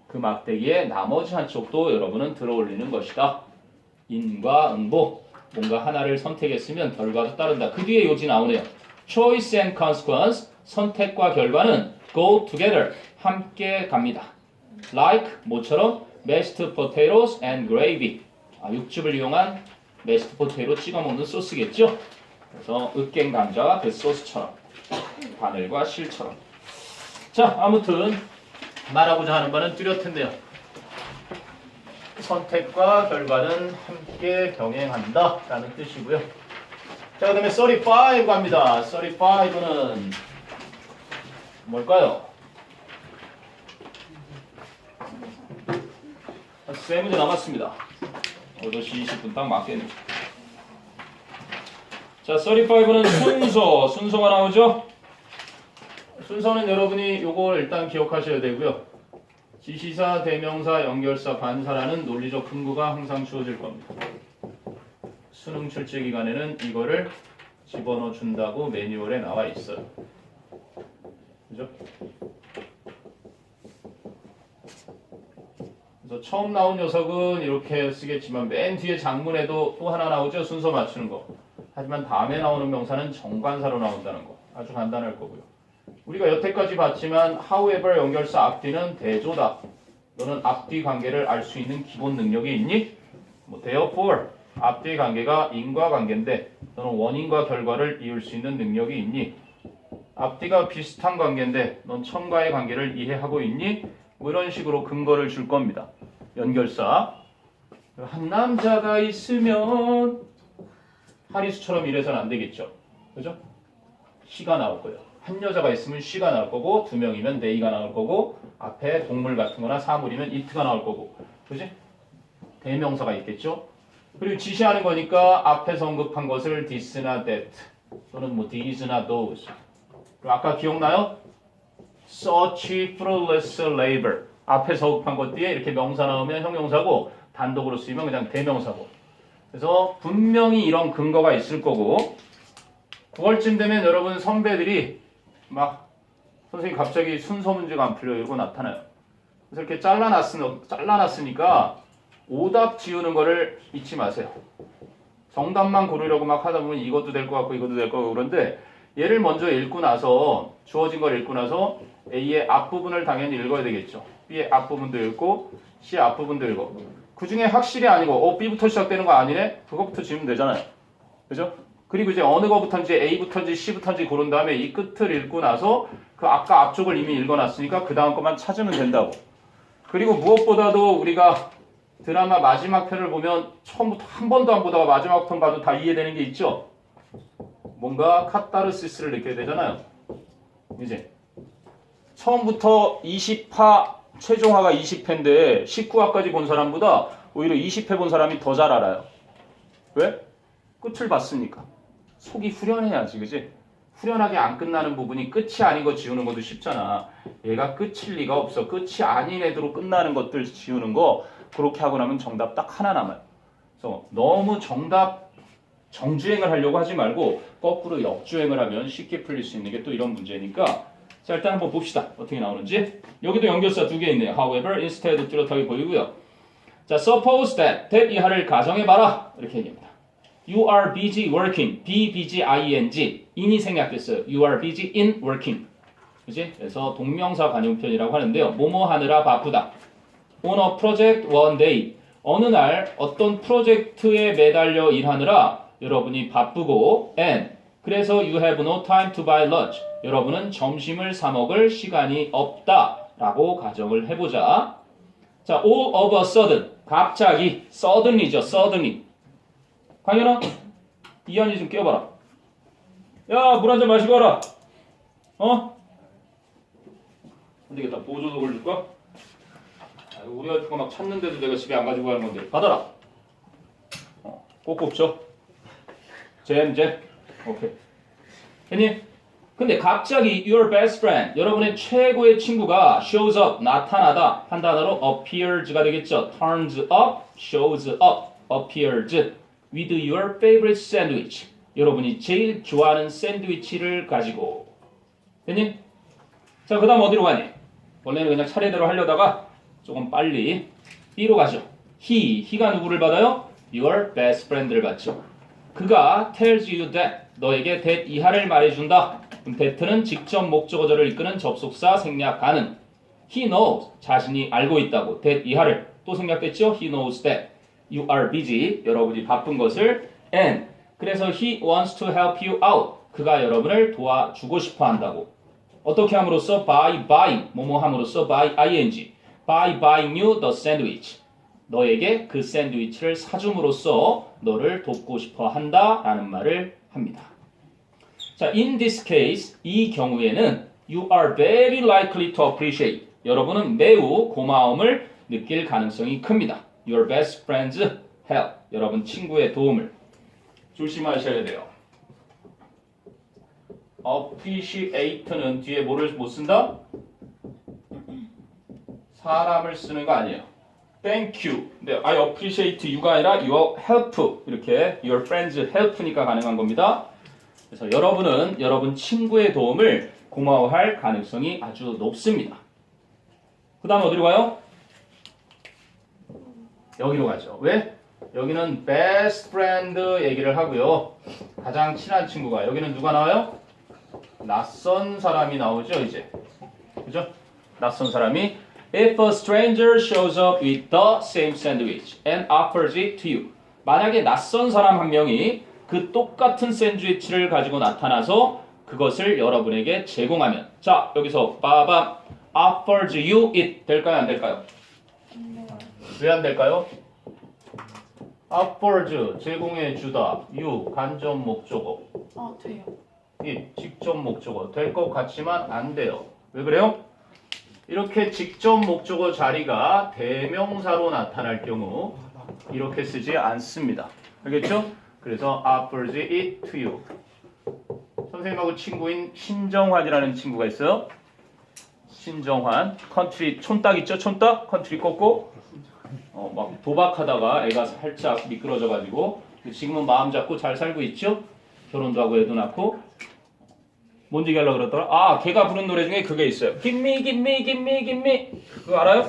그 막대기의 나머지 한쪽도 여러분은 들어올리는 것이다. 인과 응보. 뭔가 하나를 선택했으면 결과도 따른다. 그 뒤에 요지 나오네요. Choice and consequence. 선택과 결과는 go together. 함께 갑니다. Like 모처럼 mashed potatoes and gravy. 육즙을 이용한 mashed potato 찍어 먹는 소스겠죠. 그래서 으깬 감자와 그 소스처럼 바늘과 실처럼. 자, 아무튼 말하고자 하는 바는 뚜렷했네요. 선택과 결과는 함께 병행한다 라는 뜻이고요. 자, 그 다음에 35 갑니다. 35는 뭘까요? 세 문제 남았습니다. 8시 20분 딱 맞겠네요. 자, 35는 순서가 나오죠? 순서는 여러분이 요걸 일단 기억하셔야 되고요. 지시사, 대명사, 연결사, 반사라는 논리적 근거가 항상 주어질 겁니다. 수능 출제 기간에는 이거를 집어넣어 준다고 매뉴얼에 나와 있어요. 그죠? 그래서 처음 나온 녀석은 이렇게 쓰겠지만 맨 뒤에 장문에도 또 하나 나오죠? 순서 맞추는 거. 하지만 다음에 나오는 명사는 정관사로 나온다는 거. 아주 간단할 거고요. 우리가 여태까지 봤지만 however 연결사 앞뒤는 대조다. 너는 앞뒤 관계를 알 수 있는 기본 능력이 있니? 뭐 therefore 앞뒤 관계가 인과관계인데 너는 원인과 결과를 이을 수 있는 능력이 있니? 앞뒤가 비슷한 관계인데 넌 첨가의 관계를 이해하고 있니? 뭐 이런 식으로 근거를 줄 겁니다. 연결사. 한 남자가 있으면 하리수처럼 이래서는 안 되겠죠. 그죠? 시가 나올 거예요. 한 여자가 있으면 she가 나올 거고, 두 명이면 they가 나올 거고, 앞에 동물 같은 거나 사물이면 it가 나올 거고. 그지? 대명사가 있겠죠? 그리고 지시하는 거니까 앞에서 언급한 것을 this나 that 또는 뭐 these나 those. 그리고 아까 기억나요? such fruitless labor. 앞에서 언급한 것 뒤에 이렇게 명사 나오면 형용사고, 단독으로 쓰이면 그냥 대명사고. 그래서 분명히 이런 근거가 있을 거고, 9월쯤 되면 여러분 선배들이 막 선생님 갑자기 순서 문제가 안 풀려 이러고 나타나요. 그래서 이렇게 잘라놨으니까 오답 지우는 거를 잊지 마세요. 정답만 고르려고 막 하다 보면 이것도 될 것 같고 이것도 될 것 같고 그런데 얘를 먼저 읽고 나서 주어진 걸 읽고 나서 A의 앞부분을 당연히 읽어야 되겠죠. B의 앞부분도 읽고 C의 앞부분도 읽어. 그 중에 확실히 아니고 B부터 시작되는 거 아니네? 그거부터 지우면 되잖아요. 그죠? 그리고 이제 어느 거부터인지 A부터인지 C부터인지 고른 다음에 이 끝을 읽고 나서 그 아까 앞쪽을 이미 읽어놨으니까 그 다음 것만 찾으면 된다고. 그리고 무엇보다도 우리가 드라마 마지막 편을 보면 처음부터 한 번도 안 보다가 마지막 편 봐도 다 이해되는 게 있죠? 뭔가 카타르시스를 느껴야 되잖아요. 이제 처음부터 20화 최종화가 20회인데 19화까지 본 사람보다 오히려 20회 본 사람이 더 잘 알아요. 왜? 끝을 봤으니까. 속이 후련해야지, 그지? 후련하게 안 끝나는 부분이 끝이 아닌 거 지우는 것도 쉽잖아. 얘가 끝일 리가 없어. 끝이 아닌 애들로 끝나는 것들 지우는 거 그렇게 하고 나면 정답 딱 하나 남아요. 그래서 너무 정답 정주행을 하려고 하지 말고 거꾸로 역주행을 하면 쉽게 풀릴 수 있는 게 또 이런 문제니까 자, 일단 한번 봅시다. 어떻게 나오는지. 여기도 연결사 두 개 있네요. However, instead 뚜렷하게 보이고요. 자, suppose that 이하를 가정해봐라. 이렇게 얘기합니다. You are busy working. be busy ing. in이 생략됐어요. You are busy in working. 그치? 그래서 동명사 관용편이라고 하는데요. 뭐뭐 하느라 바쁘다. On a project one day. 어느 날 어떤 프로젝트에 매달려 일하느라 여러분이 바쁘고 and 그래서 you have no time to buy lunch. 여러분은 점심을 사 먹을 시간이 없다. 라고 가정을 해보자. 자, all of a sudden. 갑자기. suddenly죠. suddenly. 강현아, 이한이 좀 깨워봐라. 야, 물 한 잔 마시고 와라. 어? 안 되겠다. 보조독을 줄까? 우리 와이프가 막 찾는데도 내가 집에 안 가지고 가는 건데. 받아라. 꼭꼭 줘. 잼. 오케이. 했니? 근데 갑자기 your best friend, 여러분의 최고의 친구가 shows up, 나타나다 한 단어로 appears가 되겠죠. turns up, shows up, appears. with your favorite sandwich. 여러분이 제일 좋아하는 샌드위치를 가지고. 됐니? 자, 그 다음 어디로 가니? 원래는 그냥 차례대로 하려다가 조금 빨리 B로 가죠. he가 누구를 받아요? Your best friend를 받죠. 그가 tells you that 너에게 that 이하를 말해준다. 그럼 that는 직접 목적어절을 이끄는 접속사 생략 가능. He knows 자신이 알고 있다고 that 이하를 또 생략됐죠? He knows that you are busy 여러분이 바쁜 것을 and 그래서 he wants to help you out 그가 여러분을 도와주고 싶어 한다고. 어떻게 함으로써 by buying 뭐뭐 함으로써 by ing by buying you the sandwich 너에게 그 샌드위치를 사줌으로써 너를 돕고 싶어 한다라는 말을 합니다. 자, in this case 이 경우에는 you are very likely to appreciate 여러분은 매우 고마움을 느낄 가능성이 큽니다. Your best friend's help 여러분 친구의 도움을 조심하셔야 돼요. appreciate는 뒤에 뭐를 못 쓴다? 사람을 쓰는 거 아니에요. Thank you. 근데 I appreciate you가 아니라 your help 이렇게 your friend's help니까 가능한 겁니다. 그래서 여러분은 여러분 친구의 도움을 고마워할 가능성이 아주 높습니다. 그 다음 어디로 가요? 여기로 가죠. 왜? 여기는 best friend 얘기를 하고요. 가장 친한 친구가 여기는 누가 나와요? 낯선 사람이 나오죠 이제. 그죠? 낯선 사람이 If a stranger shows up with the same sandwich and offers it to you. 만약에 낯선 사람 한 명이 그 똑같은 샌드위치를 가지고 나타나서 그것을 여러분에게 제공하면 자 여기서 빠밤 offers you it 될까요 안 될까요? 왜 안 될까요? offers 제공해 주다 you 간접 목적어 돼요. it 직접 목적어 될 것 같지만 안 돼요. 왜 그래요? 이렇게 직접 목적어 자리가 대명사로 나타날 경우 이렇게 쓰지 않습니다. 알겠죠? 그래서 offers it to you. 선생님하고 친구인 신정환이라는 친구가 있어요. 신정환. 컨트리 촌딱 있죠? 촌딱? 컨트리 꽂고 막 도박하다가 애가 살짝 미끄러져가지고 지금은 마음 잡고 잘 살고 있죠? 결혼도 하고 애도 낳고 뭔 얘기 하려고 그러더라? 아, 걔가 부른 노래 중에 그게 있어요. Give me, give me, give me, give me. 그거 알아요?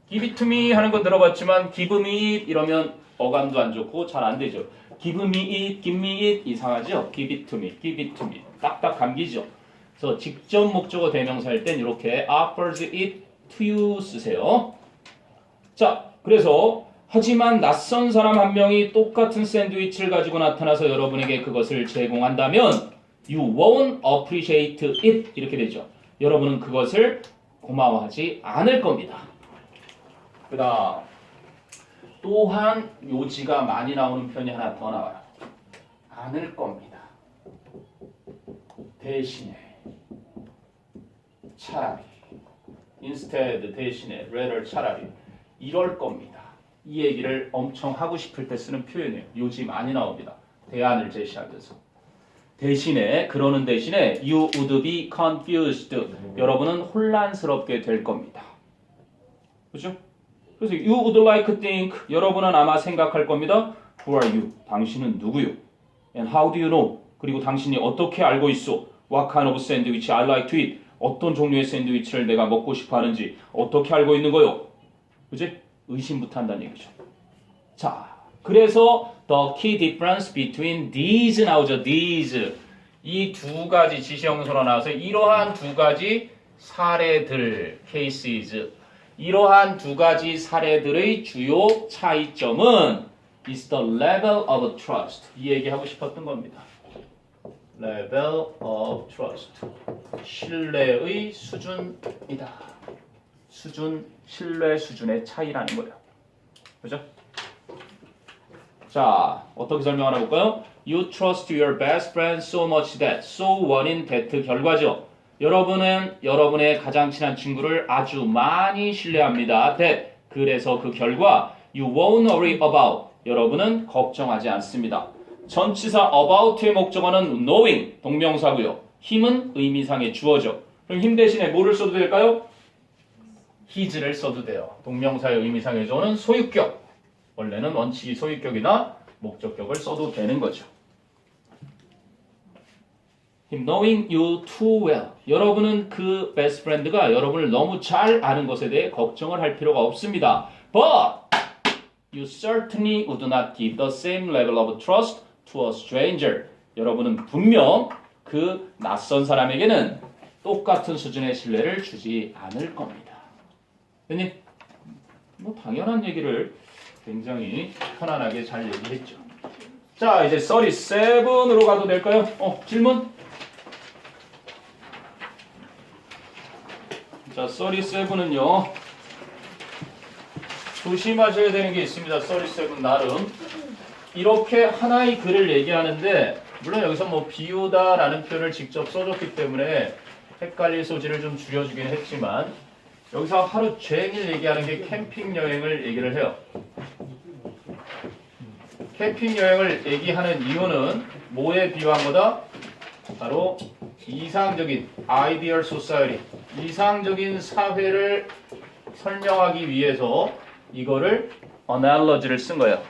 Give it to me 하는 건 들어봤지만 give me it 이러면 어감도 안 좋고 잘 안 되죠. Give me it, give me it 이상하죠? Give it to me, give it to me. 딱딱 감기죠. 그래서 직접 목적어 대명사일 땐 이렇게 offers it to you 쓰세요. 자, 그래서 하지만 낯선 사람 한 명이 똑같은 샌드위치를 가지고 나타나서 여러분에게 그것을 제공한다면 You won't appreciate it 이렇게 되죠. 여러분은 그것을 고마워하지 않을 겁니다. 그 다음 또한 요지가 많이 나오는 편이 하나 더 나와요. 않을 겁니다. 대신에 차라리 instead 대신에 rather 차라리 이럴 겁니다. 이 얘기를 엄청 하고 싶을 때 쓰는 표현이에요. 요지 많이 나옵니다. 대안을 제시하면서. 대신에 그러는 대신에 you would be confused. 여러분은 혼란스럽게 될 겁니다. 그렇죠? 그래서 you would like to think. 여러분은 아마 생각할 겁니다. Who are you? 당신은 누구요? And how do you know? 그리고 당신이 어떻게 알고 있어? What kind of sandwich I like to eat? 어떤 종류의 샌드위치를 내가 먹고 싶어 하는지 어떻게 알고 있는 거요? 그치? 의심부터 한다는 얘기죠. 자, 그래서 the key difference between these 나오죠. these. 이 두 가지 지시형용사로 나와서 이러한 두 가지 사례들, cases. 이러한 두 가지 사례들의 주요 차이점은 is the level of trust. 이 얘기하고 싶었던 겁니다. level of trust. 신뢰의 수준이다. 수준, 신뢰 수준의 차이라는 거예요. 그죠? 자, 어떻게 설명하나 볼까요? You trust your best friend so much that. So 원인 that 결과죠. 여러분은 여러분의 가장 친한 친구를 아주 많이 신뢰합니다. that. 그래서 그 결과 you won't worry about. 여러분은 걱정하지 않습니다. 전치사 about의 목적어는 knowing, 동명사고요. 힘은 의미상의 주어죠. 그럼 힘 대신에 뭐를 써도 될까요? his를 써도 돼요. 동명사의 의미상의 주어는 소유격. 원래는 원칙이 소유격이나 목적격을 써도 되는 거죠. him knowing you too well. 여러분은 그 best friend가 여러분을 너무 잘 아는 것에 대해 걱정을 할 필요가 없습니다. But you certainly would not give the same level of trust to a stranger. 여러분은 분명 그 낯선 사람에게는 똑같은 수준의 신뢰를 주지 않을 겁니다. 왜냐? 뭐 당연한 얘기를 굉장히 편안하게 잘 얘기했죠. 자, 이제 37으로 가도 될까요? 질문? 자, 37은요. 조심하셔야 되는 게 있습니다. 37 나름. 이렇게 하나의 글을 얘기하는데 물론 여기서 뭐 비유다라는 표현을 직접 써줬기 때문에 헷갈릴 소지를 좀 줄여주긴 했지만 여기서 하루 종일 얘기하는 게 캠핑 여행을 얘기를 해요. 캠핑 여행을 얘기하는 이유는 뭐에 비유한 거다? 바로 이상적인 ideal society, 이상적인 사회를 설명하기 위해서 이거를 analogy를 쓴 거예요.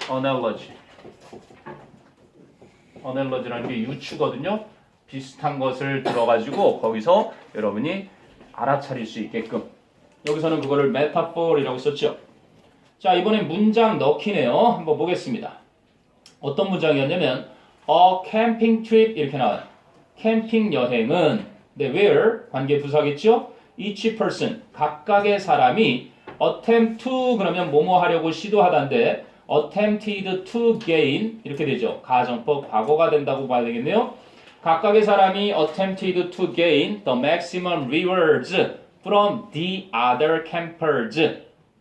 analogy라는 게 유추거든요. 비슷한 것을 들어가지고 거기서 여러분이 알아차릴 수 있게끔 여기서는 그거를 metaphor이라고 썼죠. 자, 이번엔 문장 넣기네요. 한번 보겠습니다. 어떤 문장이었냐면 a camping trip 이렇게 나와요. 캠핑 여행은 where 관계 부사겠죠? each person 각각의 사람이 attempt to 그러면 뭐뭐 하려고 시도하다인데 attempted to gain 이렇게 되죠. 가정법 과거가 된다고 봐야 되겠네요. 각각의 사람이 attempted to gain the maximum rewards from the other campers.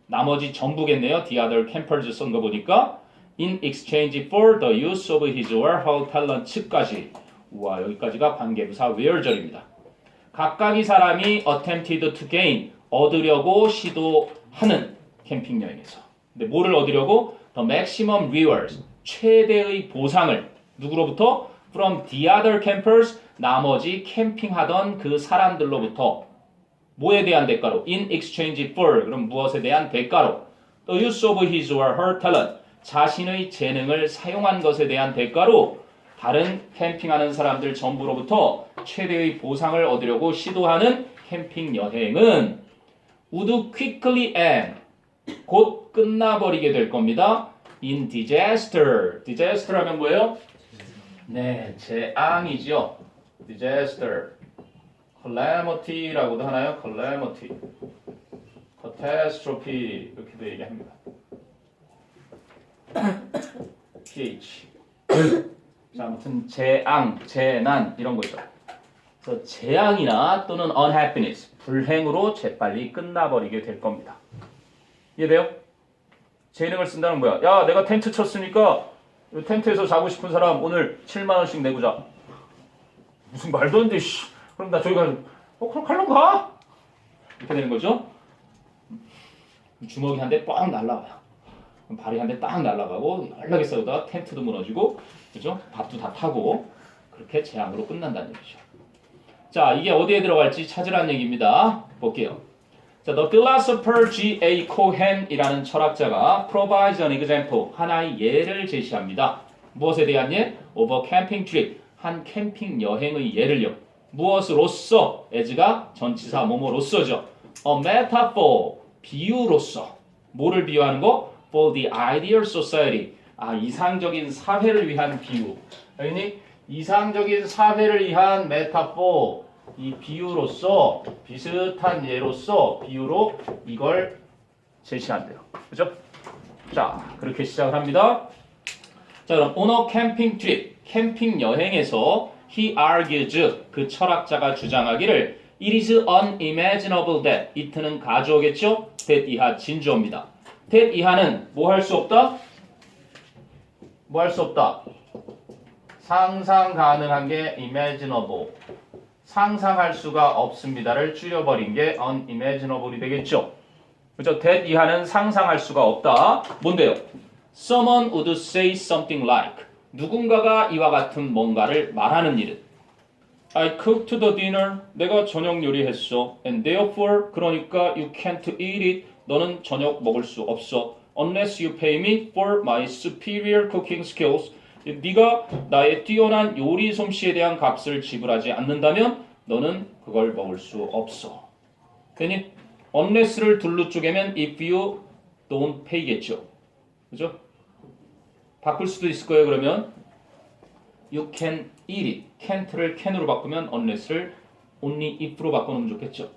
나머지 전부겠네요. the other campers 쓴 거 보니까 in exchange for the use of his or her talent까지. 우와, 여기까지가 관계부사 where절입니다. 각각의 사람이 attempted to gain 얻으려고 시도하는 캠핑 여행에서. 근데 뭐를 얻으려고? The maximum rewards 최대의 보상을 누구로부터? From the other campers 나머지 캠핑하던 그 사람들로부터 뭐에 대한 대가로? In exchange for 그럼 무엇에 대한 대가로? The use of his or her talent 자신의 재능을 사용한 것에 대한 대가로 다른 캠핑하는 사람들 전부로부터 최대의 보상을 얻으려고 시도하는 캠핑 여행은 would quickly end 곧 끝나버리게 될 겁니다. In disaster. disaster 하면 뭐예요? 네, 재앙이죠. disaster. calamity라고도 하나요? calamity. catastrophe 이렇게도 얘기합니다. ph. 자, 아무튼 재앙, 재난 이런 거죠. 그래서 재앙이나 또는 unhappiness, 불행으로 재빨리 끝나버리게 될 겁니다. 이해돼요? 재능을 쓴다는 거야. 야, 내가 텐트 쳤으니까 이 텐트에서 자고 싶은 사람 오늘 7만 원씩 내고 자. 무슨 말도 안 돼. 씨. 그럼 나 저기 가서 그럼 칼럼 가. 이렇게 되는 거죠. 주먹이 한 대 뻥 날라가요. 발이 한 대 딱 날아가고 연락이 싸우다가 텐트도 무너지고 그죠? 밭도 다 타고 그렇게 재앙으로 끝난다는 얘기죠. 자, 이게 어디에 들어갈지 찾으라는 얘기입니다. 볼게요. 자, The philosopher G.A. Cohen이라는 철학자가 provides an example 하나의 예를 제시합니다. 무엇에 대한 예? Of a camping trip 한 캠핑 여행의 예를요. 무엇으로서? as가 전치사 뭐뭐로서죠. A metaphor 비유로서 뭐를 비유하는 거? For the ideal society. 이상적인 사회를 위한 비유. 여기니 이상적인 사회를 위한 메타포. 이 비유로서 비슷한 예로서 비유로 이걸 제시한대요. 그죠? 자, 그렇게 시작을 합니다. 자, 그럼 on a camping trip. 캠핑 여행에서 he argues 그 철학자가 주장하기를 it is unimaginable that it는 가주어겠죠? that 이하 진주어입니다. that 이하는 뭐 할 수 없다? 뭐 할 수 없다? 상상 가능한 게 imaginable. 상상할 수가 없습니다를 줄여버린 게 unimaginable이 되겠죠. 그죠? that 이하는 상상할 수가 없다. 뭔데요? Someone would say something like 누군가가 이와 같은 뭔가를 말하는 일은 I cooked the dinner. 내가 저녁 요리했어. And therefore 그러니까 you can't eat it. 너는 저녁 먹을 수 없어. Unless you pay me for my superior cooking skills. 네가 나의 뛰어난 요리 솜씨에 대한 값을 지불하지 않는다면 너는 그걸 먹을 수 없어. 괜히 unless를 둘로 쪼개면 if you don't pay겠죠. 그죠? 바꿀 수도 있을 거예요. 그러면 you can eat it. can't를 can으로 바꾸면 unless를 only if로 바꿔놓으면 좋겠죠.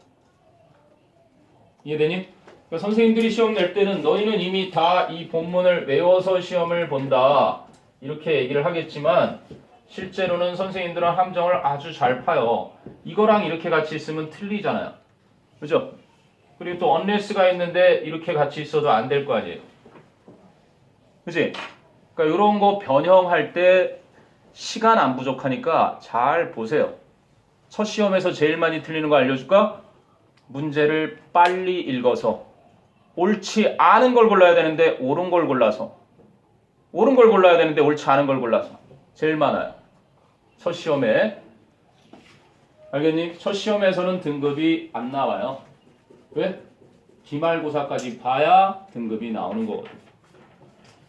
이해되니? 그러니까 선생님들이 시험 낼 때는 너희는 이미 다 이 본문을 외워서 시험을 본다. 이렇게 얘기를 하겠지만 실제로는 선생님들은 함정을 아주 잘 파요. 이거랑 이렇게 같이 있으면 틀리잖아요. 그죠? 그리고 또 unless가 있는데 이렇게 같이 있어도 안 될 거 아니에요. 그지? 그러니까 이런 거 변형할 때 시간 안 부족하니까 잘 보세요. 첫 시험에서 제일 많이 틀리는 거 알려줄까? 문제를 빨리 읽어서 옳지 않은 걸 골라야 되는데 옳은 걸 골라서 옳은 걸 골라야 되는데 옳지 않은 걸 골라서 제일 많아요. 첫 시험에. 알겠니? 첫 시험에서는 등급이 안 나와요. 왜? 기말고사까지 봐야 등급이 나오는 거거든.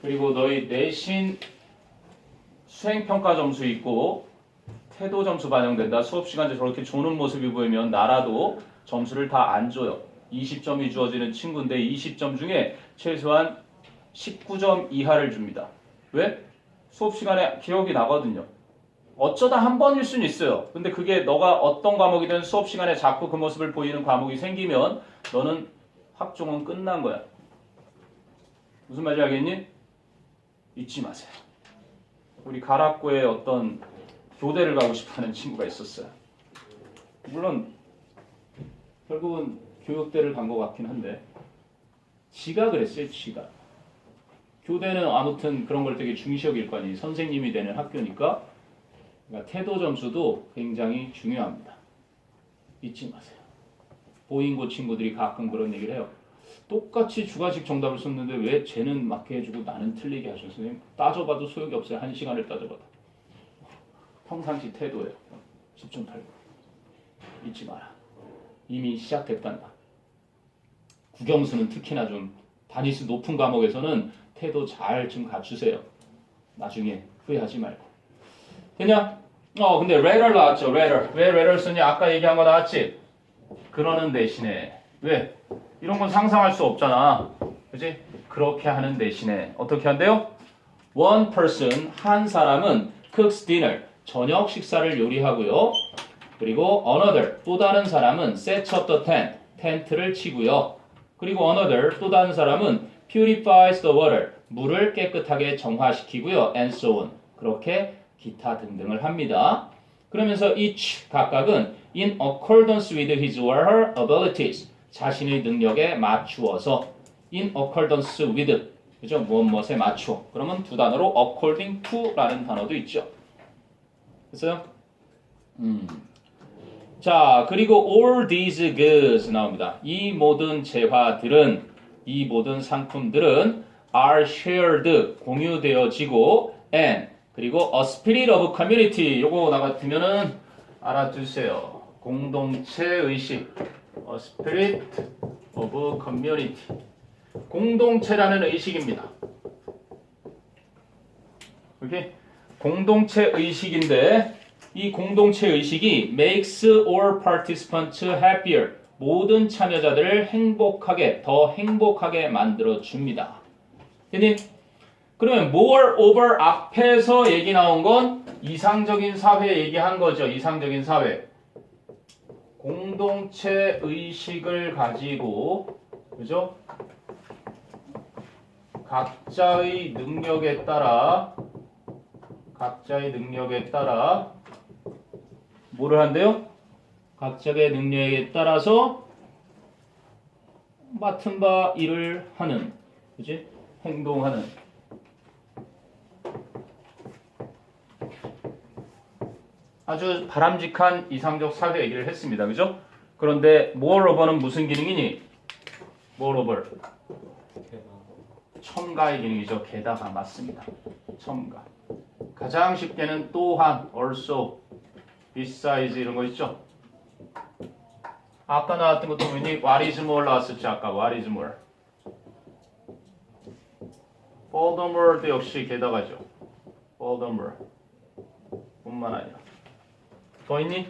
그리고 너희 내신 수행평가 점수 있고 태도 점수 반영된다. 수업시간에 저렇게 조는 모습이 보이면 나라도 점수를 다 안 줘요. 20점이 주어지는 친구인데 20점 중에 최소한 19점 이하를 줍니다. 왜? 수업시간에 기억이 나거든요. 어쩌다 한 번일 수는 있어요. 근데 그게 너가 어떤 과목이든 수업시간에 자꾸 그 모습을 보이는 과목이 생기면 너는 학종은 끝난 거야. 무슨 말인지 알겠니? 잊지 마세요. 우리 가락고에 어떤 교대를 가고 싶어하는 친구가 있었어요. 물론 결국은 교육대를 간 것 같긴 한데 지가 그랬어요. 지가. 교대는 아무튼 그런 걸 되게 중시 여길 거 아니에요. 선생님이 되는 학교니까. 그러니까 태도 점수도 굉장히 중요합니다. 잊지 마세요. 보잉고 친구들이 가끔 그런 얘기를 해요. 똑같이 주관식 정답을 썼는데 왜 쟤는 맞게 해주고 나는 틀리게 하셔? 선생님 따져봐도 소용이 없어요. 1시간을 따져봐도. 평상시 태도예요. 10.8. 잊지 마라. 이미 시작됐단다. 국영수는 특히나 좀 단위수 높은 과목에서는 태도 잘 좀 갖추세요. 나중에 후회하지 말고. 됐냐? 근데 rather 나왔죠. rather. 왜 rather 쓰냐? 아까 얘기한 거 나왔지? 그러는 대신에. 왜? 이런 건 상상할 수 없잖아. 그치? 그렇게 하는 대신에 어떻게 한대요? One person, 한 사람은 cooks dinner, 저녁 식사를 요리하고요. 그리고 another, 또 다른 사람은 sets up the tent, 텐트를 치고요. 그리고 another, 또 다른 사람은 purifies the water, 물을 깨끗하게 정화시키고요. and so on. 그렇게 기타 등등을 합니다. 그러면서 each, 각각은 in accordance with his or her abilities, 자신의 능력에 맞추어서 in accordance with, 그죠? 무엇에 맞추어. 그러면 두 단어로 according to라는 단어도 있죠. 됐어요? 자, 그리고 all these goods 나옵니다. 이 모든 재화들은, 이 모든 상품들은 are shared, 공유되어지고 and, 그리고 a spirit of community, 요거 나 같으면은 알아두세요. 공동체 의식, a spirit of community. 공동체라는 의식입니다. 오케이? 공동체 의식인데 이 공동체 의식이 makes all participants happier. 모든 참여자들을 행복하게, 더 행복하게 만들어 줍니다. 됐니? 그러면 moreover 앞에서 얘기 나온 건 이상적인 사회 얘기한 거죠. 이상적인 사회. 공동체 의식을 가지고, 그죠? 각자의 능력에 따라 뭐를 한대요? 각자의 능력에 따라서 맡은 바 일을 하는, 그지? 행동하는. 아주 바람직한 이상적 사회 얘기를 했습니다. 그죠? 그런데 moreover는 무슨 기능이니? moreover. 첨가의 기능이죠. 게다가 맞습니다. 첨가. 가장 쉽게는 또한, also, besides 이런 거 있죠? 아까 나왔던 것도 보니 what is more 나왔었죠. 아까 what is more. furthermore도 역시 게다가죠. furthermore 뿐만 아니라 더 있니?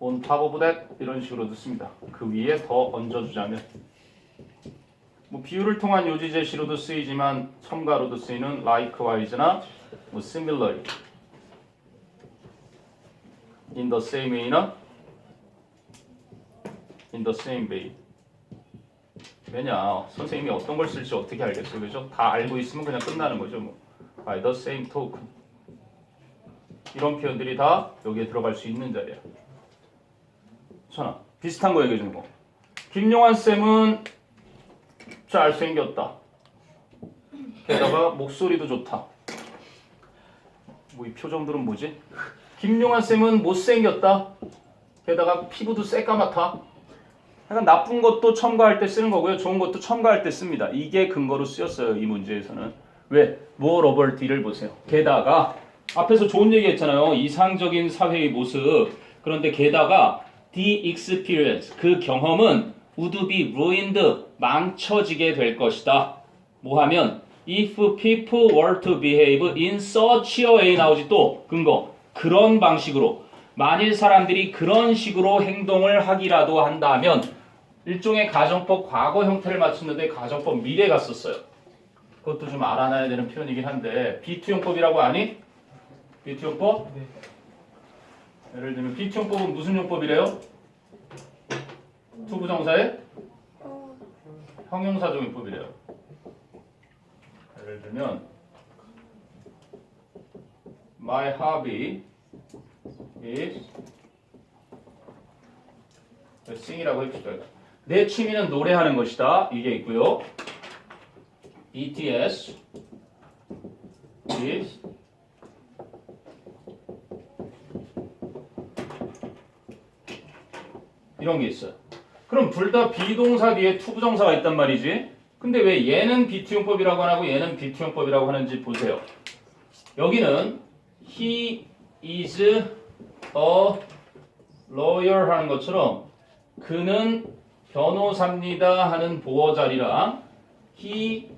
on top of that 이런 식으로 듣습니다. 그 위에 더 얹어주자면 뭐 비유를 통한 요지 제시로도 쓰이지만 첨가로도 쓰이는 likewise나 뭐 similarly in the same way나 in the same way. 왜냐 선생님이 어떤 걸 쓸지 어떻게 알겠어요, 그죠? 다 알고 있으면 그냥 끝나는 거죠. 뭐 by the same token 이런 표현들이 다 여기에 들어갈 수 있는 자리야. 천하 비슷한 거 얘기해 주는 거. 김용환 쌤은 잘생겼다. 게다가 목소리도 좋다. 뭐 이 표정들은 뭐지? 김용환 쌤은 못생겼다. 게다가 피부도 새까맣다. 약간 나쁜 것도 첨가할 때 쓰는 거고요. 좋은 것도 첨가할 때 씁니다. 이게 근거로 쓰였어요. 이 문제에서는. 왜? moreover D를 보세요. 게다가 앞에서 좋은 얘기 했잖아요. 이상적인 사회의 모습. 그런데 게다가 the experience 그 경험은 would be ruined 망쳐지게 될 것이다. 뭐 하면 if people were to behave in such a way 나오지 또 근거. 그런 방식으로 만일 사람들이 그런 식으로 행동을 하기라도 한다면 일종의 가정법 과거 형태를 맞췄는데 가정법 미래가 썼어요. 그것도 좀 알아놔야 되는 표현이긴 한데 비투용법이라고 아니? 비투용법? 네. 예를 들면 비투용법은 무슨 용법이래요? 투부정사의 형용사적용법이래요. 예를 들면 My hobby is sing이라고 해봅시다. 내 취미는 노래하는 것이다. 이게 있고요. BTS is 이런 게 있어요. 그럼 둘 다 비동사 뒤에 투부정사가 있단 말이지. 근데 왜 얘는 비투용법이라고 안 하고 얘는 비투용법이라고 하는지 보세요. 여기는 he is a lawyer 하는 것처럼 그는 변호사입니다 하는 보어 자리랑 he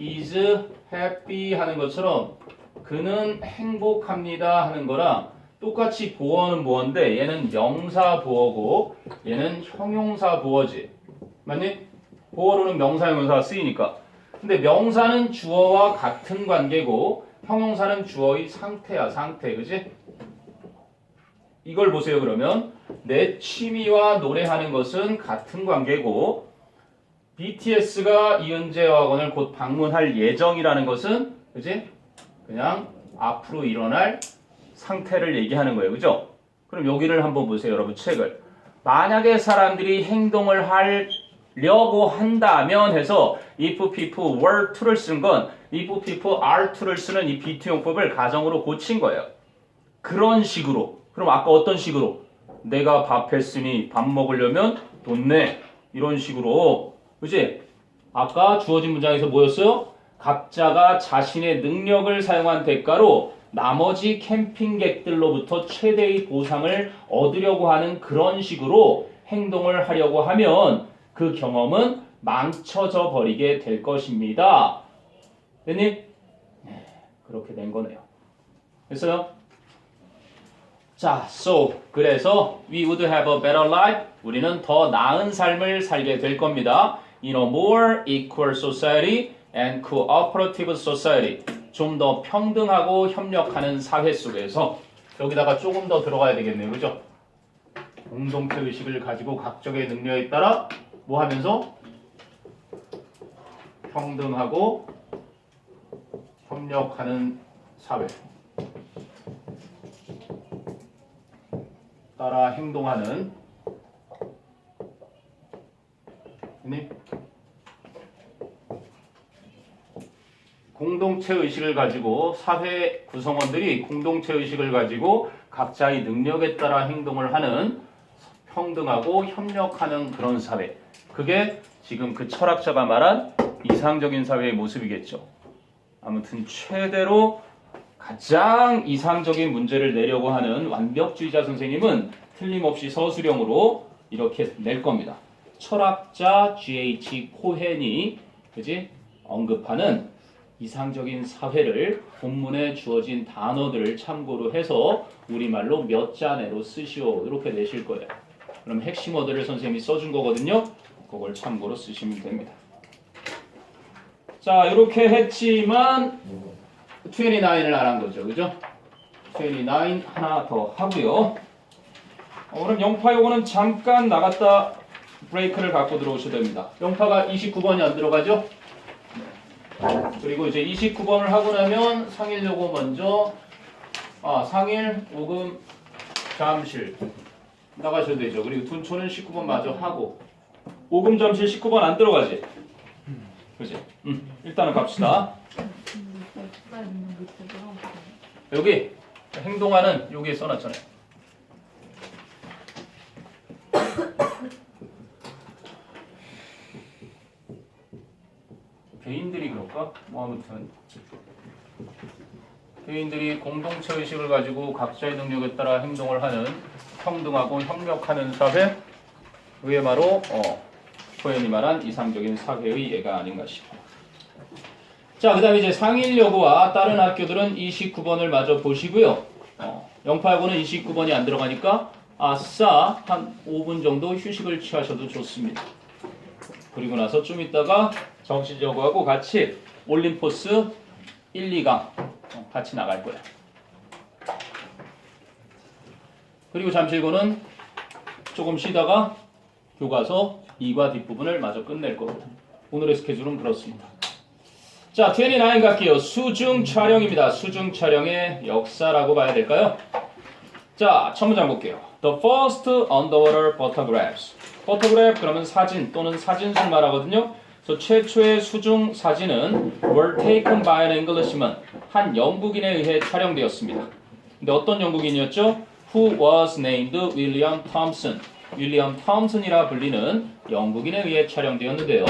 is happy 하는 것처럼 그는 행복합니다 하는 거랑 똑같이 보어는 보어인데 얘는 명사 보어고 얘는 형용사 보어지. 맞니? 보어로는 명사 형용사가 쓰이니까. 근데 명사는 주어와 같은 관계고 형용사는 주어의 상태야. 상태. 그지? 이걸 보세요. 그러면 내 취미와 노래하는 것은 같은 관계고 BTS가 이은재 학원을 곧 방문할 예정이라는 것은 그지? 그냥 앞으로 일어날 상태를 얘기하는 거예요. 그죠? 그럼 여기를 한번 보세요. 여러분 책을. 만약에 사람들이 행동을 하려고 한다면 해서 if people were to를 쓴 건 if people are to를 쓰는 이 비투용법을 가정으로 고친 거예요. 그런 식으로. 그럼 아까 어떤 식으로? 내가 밥 했으니 밥 먹으려면 돈 내. 이런 식으로. 그치? 아까 주어진 문장에서 뭐였어요? 각자가 자신의 능력을 사용한 대가로 나머지 캠핑객들로부터 최대의 보상을 얻으려고 하는 그런 식으로 행동을 하려고 하면 그 경험은 망쳐져 버리게 될 것입니다. 됐니? 그렇게 된 거네요. 됐어요? 자, so 그래서 we would have a better life. 우리는 더 나은 삶을 살게 될 겁니다. In a more equal society and cooperative society. 좀 더 평등하고 협력하는 사회 속에서 여기다가 조금 더 들어가야 되겠네요. 그죠? 공동체 의식을 가지고 각적의 능력에 따라 뭐 하면서 평등하고 협력하는 사회 따라 행동하는 공동체 의식을 가지고 사회 구성원들이 공동체 의식을 가지고 각자의 능력에 따라 행동을 하는 평등하고 협력하는 그런 사회. 그게 지금 그 철학자가 말한 이상적인 사회의 모습이겠죠. 아무튼 최대로 가장 이상적인 문제를 내려고 하는 완벽주의자 선생님은 틀림없이 서술형으로 이렇게 낼 겁니다. 철학자 G.H. 코헨이 그지? 언급하는 이상적인 사회를 본문에 주어진 단어들을 참고로 해서 우리말로 몇 자내로 쓰시오. 이렇게 내실 거예요. 그럼 핵심 어들을 선생님이 써준 거거든요. 그걸 참고로 쓰시면 됩니다. 자, 이렇게 했지만 29을 안 한 거죠. 그죠? 29 하나 더 하고요. 그럼 영파 요거는 잠깐 나갔다 브레이크를 갖고 들어오셔야 됩니다. 영파가 29번이 안 들어가죠? 그리고 이제 29번을 하고 나면 상일 요거 먼저 상일, 오금, 잠실 나가셔야 되죠. 그리고 둔초는 19번 마저 하고 오금, 잠실 19번 안 들어가지? 그지? 일단은 갑시다. 여기 행동하는 여기에 써놨잖아요. 개인들이 그럴까? 뭐 아무튼 개인들이 공동체 의식을 가지고 각자의 능력에 따라 행동을 하는 평등하고 협력하는 사회, 그게 바로 표현이 말한 이상적인 사회의 예가 아닌가 싶어요. 자, 그 다음에 이제 상일여고와 다른 학교들은 29번을 마저 보시고요. 영파여고는 29번이 안 들어가니까 아싸 한 5분 정도 휴식을 취하셔도 좋습니다. 그리고 나서 좀 있다가 정신여고하고 같이 올림포스 1, 2강 같이 나갈 거예요. 그리고 잠실고는 조금 쉬다가 교과서 2과 뒷부분을 마저 끝낼 겁니다. 오늘의 스케줄은 그렇습니다. 자, 29 갈게요. 수중 촬영입니다. 수중 촬영의 역사라고 봐야 될까요? 자, 첫 문장 볼게요. The first underwater photographs. photograph 그러면 사진 또는 사진술 말하거든요. 그래서 최초의 수중 사진은 were taken by an Englishman. 한 영국인에 의해 촬영되었습니다. 근데 어떤 영국인이었죠? Who was named William Thompson. 윌리엄 톰슨이라 불리는 영국인에 의해 촬영되었는데요.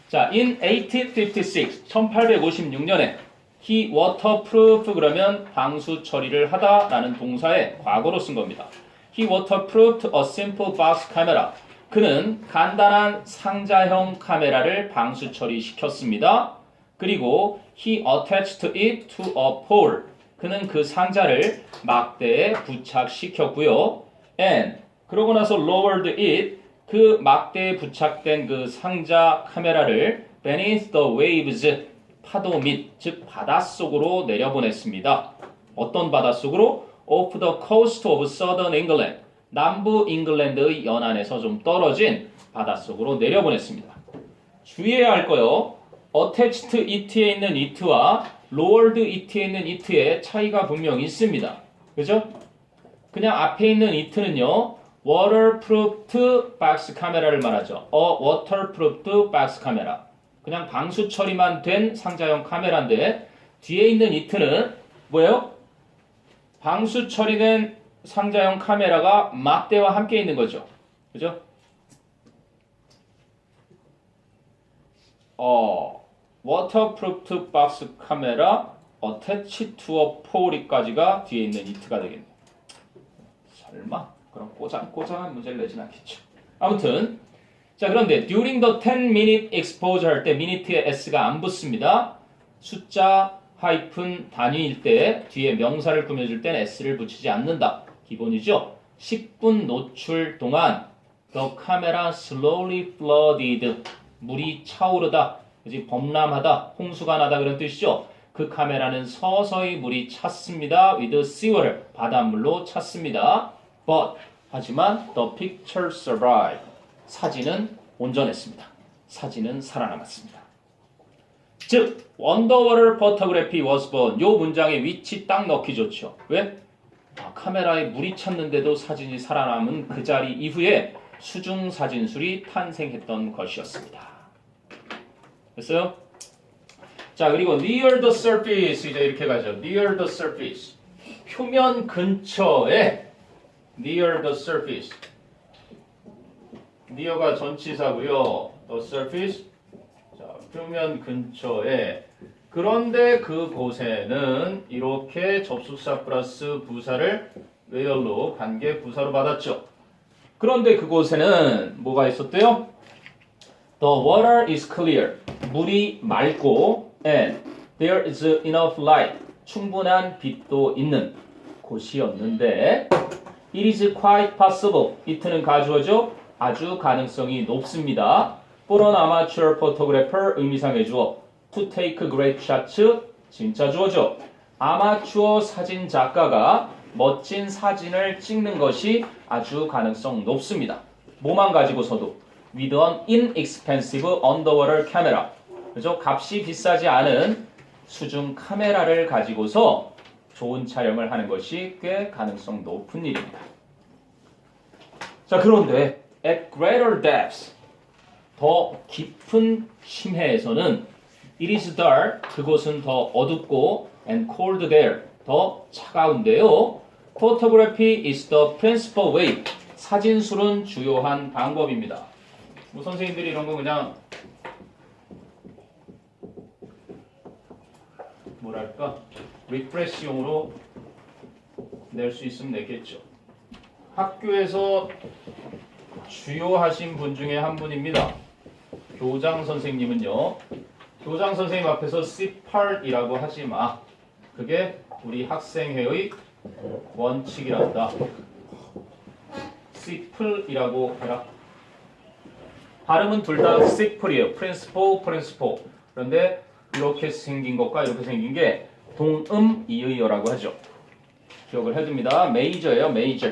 자, in 1856, 1856년에 he waterproof 그러면 방수 처리를 하다라는 동사의 과거로 쓴 겁니다. He waterproofed a simple box camera. 그는 간단한 상자형 카메라를 방수 처리시켰습니다. 그리고 he attached it to a pole. 그는 그 상자를 막대에 부착시켰고요. And 그러고 나서 lowered it. 그 막대에 부착된 그 상자 카메라를 beneath the waves. 파도 밑, 즉 바닷속으로 내려보냈습니다. 어떤 바닷속으로? Off the coast of southern England. 남부 잉글랜드의 연안에서 좀 떨어진 바닷속으로 내려보냈습니다. 주의해야 할 거요. attached it에 있는 it와 lowered it에 있는 it의 차이가 분명히 있습니다. 그죠? 그냥 앞에 있는 it는요. waterproofed box 카메라를 말하죠. waterproofed box 카메라. 그냥 방수 처리만 된 상자형 카메라인데 뒤에 있는 it는 뭐예요? 방수 처리된 상자형 카메라가 막대와 함께 있는 거죠. 그죠? waterproofed box 카메라 attached to a pole까지가 뒤에 있는 it가 되겠네요. 설마 그럼 꼬장꼬장한 문제를 내진 않겠죠. 아무튼 자, 그런데 during the 10-minute exposure 할 때 minute에 s가 안 붙습니다. 숫자 하이픈 단위일 때 뒤에 명사를 꾸며줄 땐 s를 붙이지 않는다. 기본이죠. 10분 노출 동안 the camera slowly flooded. 물이 차오르다. 그지? 범람하다. 홍수가 나다 그런 뜻이죠. 그 카메라는 서서히 물이 찼습니다. with seawater. 바닷물로 찼습니다. But 하지만 the picture survived. 사진은 온전했습니다. 사진은 살아남았습니다. 즉, underwater photography was born. 요 문장에 위치 딱 넣기 좋죠. 왜? 카메라에 물이 찼는데도 사진이 살아남은 그 자리 이후에 수중 사진술이 탄생했던 것이었습니다. 됐어요? 자, 그리고 near the surface 이제 이렇게 가죠. near the surface. 표면 근처에 near the surface. near가 전치사고요. the surface. 자, 표면 근처에. 그런데 그곳에는 이렇게 접속사 플러스 부사를 where로 관계 부사로 받았죠. 그런데 그곳에는 뭐가 있었대요? The water is clear. 물이 맑고 and there is enough light. 충분한 빛도 있는 곳이었는데 it is quite possible. it는 가주어죠. 아주 가능성이 높습니다. for an amateur photographer 의미상의 주어 to take great shots 진짜 주어죠. 아마추어 사진 작가가 멋진 사진을 찍는 것이 아주 가능성 높습니다. 뭐만 가지고서도 with an inexpensive underwater camera. 그죠? 값이 비싸지 않은 수중 카메라를 가지고서 좋은 촬영을 하는 것이 꽤 가능성 높은 일입니다. 자, 그런데 at greater depths 더 깊은 심해에서는 it is dark 그곳은 더 어둡고 and cold there 더 차가운데요. Photography is the principal way. 사진술은 주요한 방법입니다. 뭐 선생님들이 이런 거 그냥 뭐랄까 리프레시용으로 낼 수 있으면 내겠죠. 학교에서 주요하신 분 중에 한 분입니다. 교장 선생님은요. 교장 선생님 앞에서 C8이라고 하지 마. 그게 우리 학생회의 원칙이란다. C8이라고 해라. 발음은 둘 다 C8이에요. principal. 그런데 이렇게 생긴 것과 이렇게 생긴 게 동음이의어라고 하죠. 기억을 해둡니다. 메이저예요. 메이저.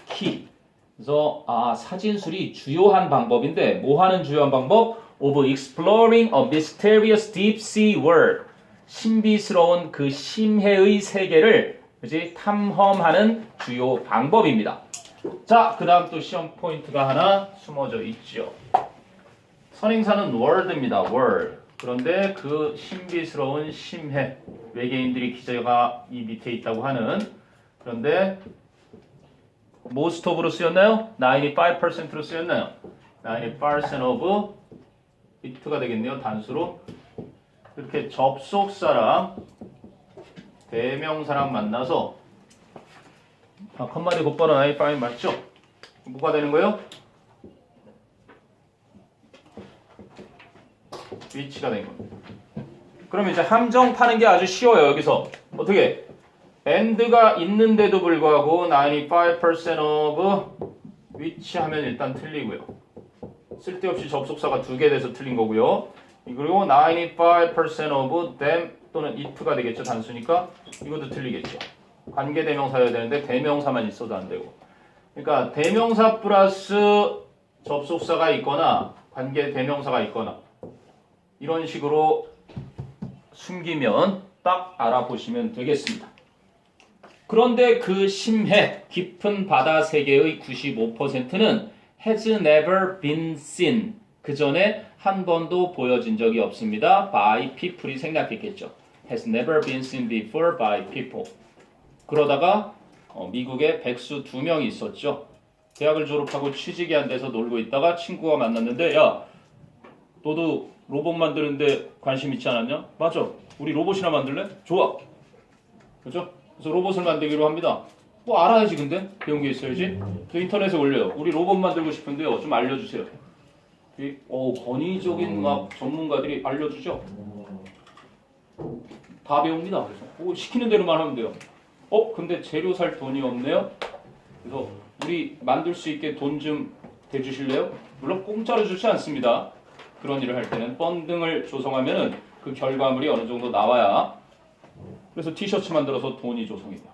키. 그래서 사진술이 주요한 방법인데 뭐 하는 주요한 방법? Of exploring a mysterious deep sea world. 신비스러운 그 심해의 세계를 그치? 탐험하는 주요 방법입니다. 자, 그 다음 또 시험 포인트가 하나 숨어져 있죠. 선행사는 world입니다. world. 그런데 그 신비스러운 심해, 외계인들이 기저가 이 밑에 있다고 하는 그런데 most of로 쓰였나요? 95%로 쓰였나요? 95% of it가 되겠네요. 단수로. 이렇게 접속사랑 대명사랑 만나서 컴마디 곧바로 95 맞죠? 뭐가 되는 거예요? 위치가 된 겁니다. 그럼 이제 함정 파는 게 아주 쉬워요. 여기서 어떻게 and가 있는데도 불구하고 95% of which 하면 일단 틀리고요. 쓸데없이 접속사가 두 개 돼서 틀린 거고요. 그리고 95% of them 또는 it가 되겠죠. 단수니까 이것도 틀리겠죠. 관계 대명사여야 되는데 대명사만 있어도 안 되고. 그러니까 대명사 플러스 접속사가 있거나 관계 대명사가 있거나 이런 식으로 숨기면 딱 알아보시면 되겠습니다. 그런데 그 심해, 깊은 바다 세계의 95%는 has never been seen. 그 전에 한 번도 보여진 적이 없습니다. by people이 생략했겠죠. has never been seen before by people. 그러다가 미국에 백수 2명이 있었죠. 대학을 졸업하고 취직이 안 돼서 놀고 있다가 친구가 만났는데 야, 너도 로봇 만드는데 관심 있지 않았냐? 맞아. 우리 로봇이나 만들래? 좋아. 그죠? 그래서 로봇을 만들기로 합니다. 뭐 알아야지 근데 배운 게 있어야지. 그 인터넷에 올려요. 우리 로봇 만들고 싶은데요. 좀 알려주세요. 권위적인 막 전문가들이 알려주죠. 다 배웁니다. 그래서 시키는 대로만 하면 돼요. 근데 재료 살 돈이 없네요. 그래서 우리 만들 수 있게 돈 좀 대주실래요? 물론 공짜로 주지 않습니다. 그런 일을 할 때는 펀딩을 조성하면은 그 결과물이 어느 정도 나와야. 그래서 티셔츠 만들어서 돈이 조성이 돼요.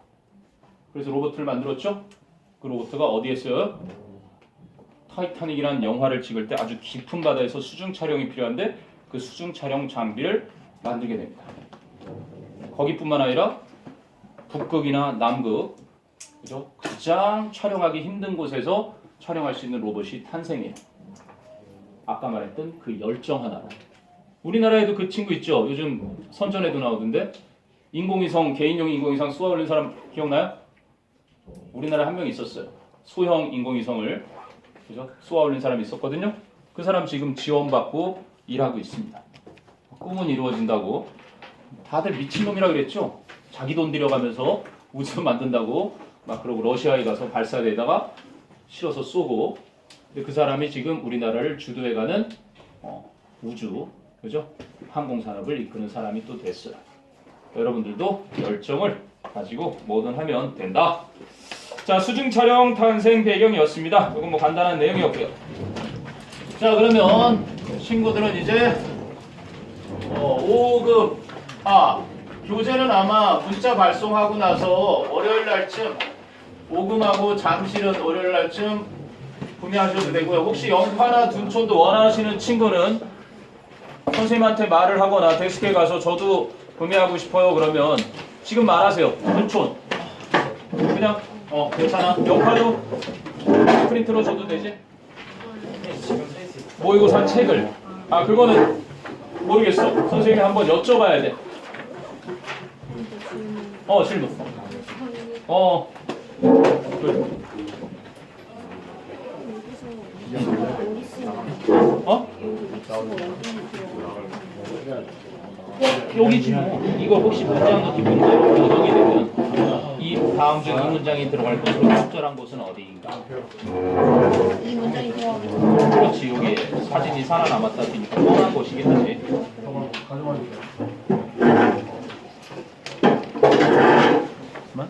그래서 로봇을 만들었죠. 그 로봇가 어디에 써요? 타이타닉이라는 영화를 찍을 때 아주 깊은 바다에서 수중 촬영이 필요한데 그 수중 촬영 장비를 만들게 됩니다. 거기뿐만 아니라 북극이나 남극, 그죠? 가장 촬영하기 힘든 곳에서 촬영할 수 있는 로봇이 탄생해요. 아까 말했던 그 열정 하나로. 우리나라에도 그 친구 있죠? 요즘 선전에도 나오던데 인공위성, 개인용 인공위성 쏘아 올린 사람 기억나요? 우리나라에 한 명 있었어요. 소형 인공위성을 그죠? 쏘아 올린 사람이 있었거든요. 그 사람 지금 지원받고 일하고 있습니다. 꿈은 이루어진다고. 다들 미친놈이라 그랬죠? 자기 돈 들여가면서 우주 만든다고 막 그러고 러시아에 가서 발사대에다가 실어서 쏘고. 근데 그 사람이 지금 우리나라를 주도해가는 우주 그죠? 항공산업을 이끄는 사람이 또 됐어요. 여러분들도 열정을 가지고 뭐든 하면 된다. 자, 수중 촬영 탄생 배경이었습니다. 이건 뭐 간단한 내용이었고요. 자, 그러면 친구들은 이제 5급 교재는 아마 문자 발송하고 나서 월요일 날쯤 5금하고 잠실은 월요일 날쯤 구매하셔도 되고요. 혹시 영파나 둔촌도 원하시는 친구는 선생님한테 말을 하거나 데스크에 가서 저도 구매하고 싶어요 그러면 지금 말하세요. 둔촌 그냥 괜찮아. 영파도 프린트로 줘도 되지? 모의고사 책을 그거는 모르겠어. 선생님이 한번 여쭤봐야 돼. 질문. 여기지 뭐. 이걸 혹시 문장 넣기 문제로 변경이 되면 이 다음 중 이 문장이 들어갈 것으로 적절한 곳은 어디인가? 이 문장이 들어가고 그렇지. 여기 사진이 살아남았다 보니까 뻔한 곳이긴 하지. 그만?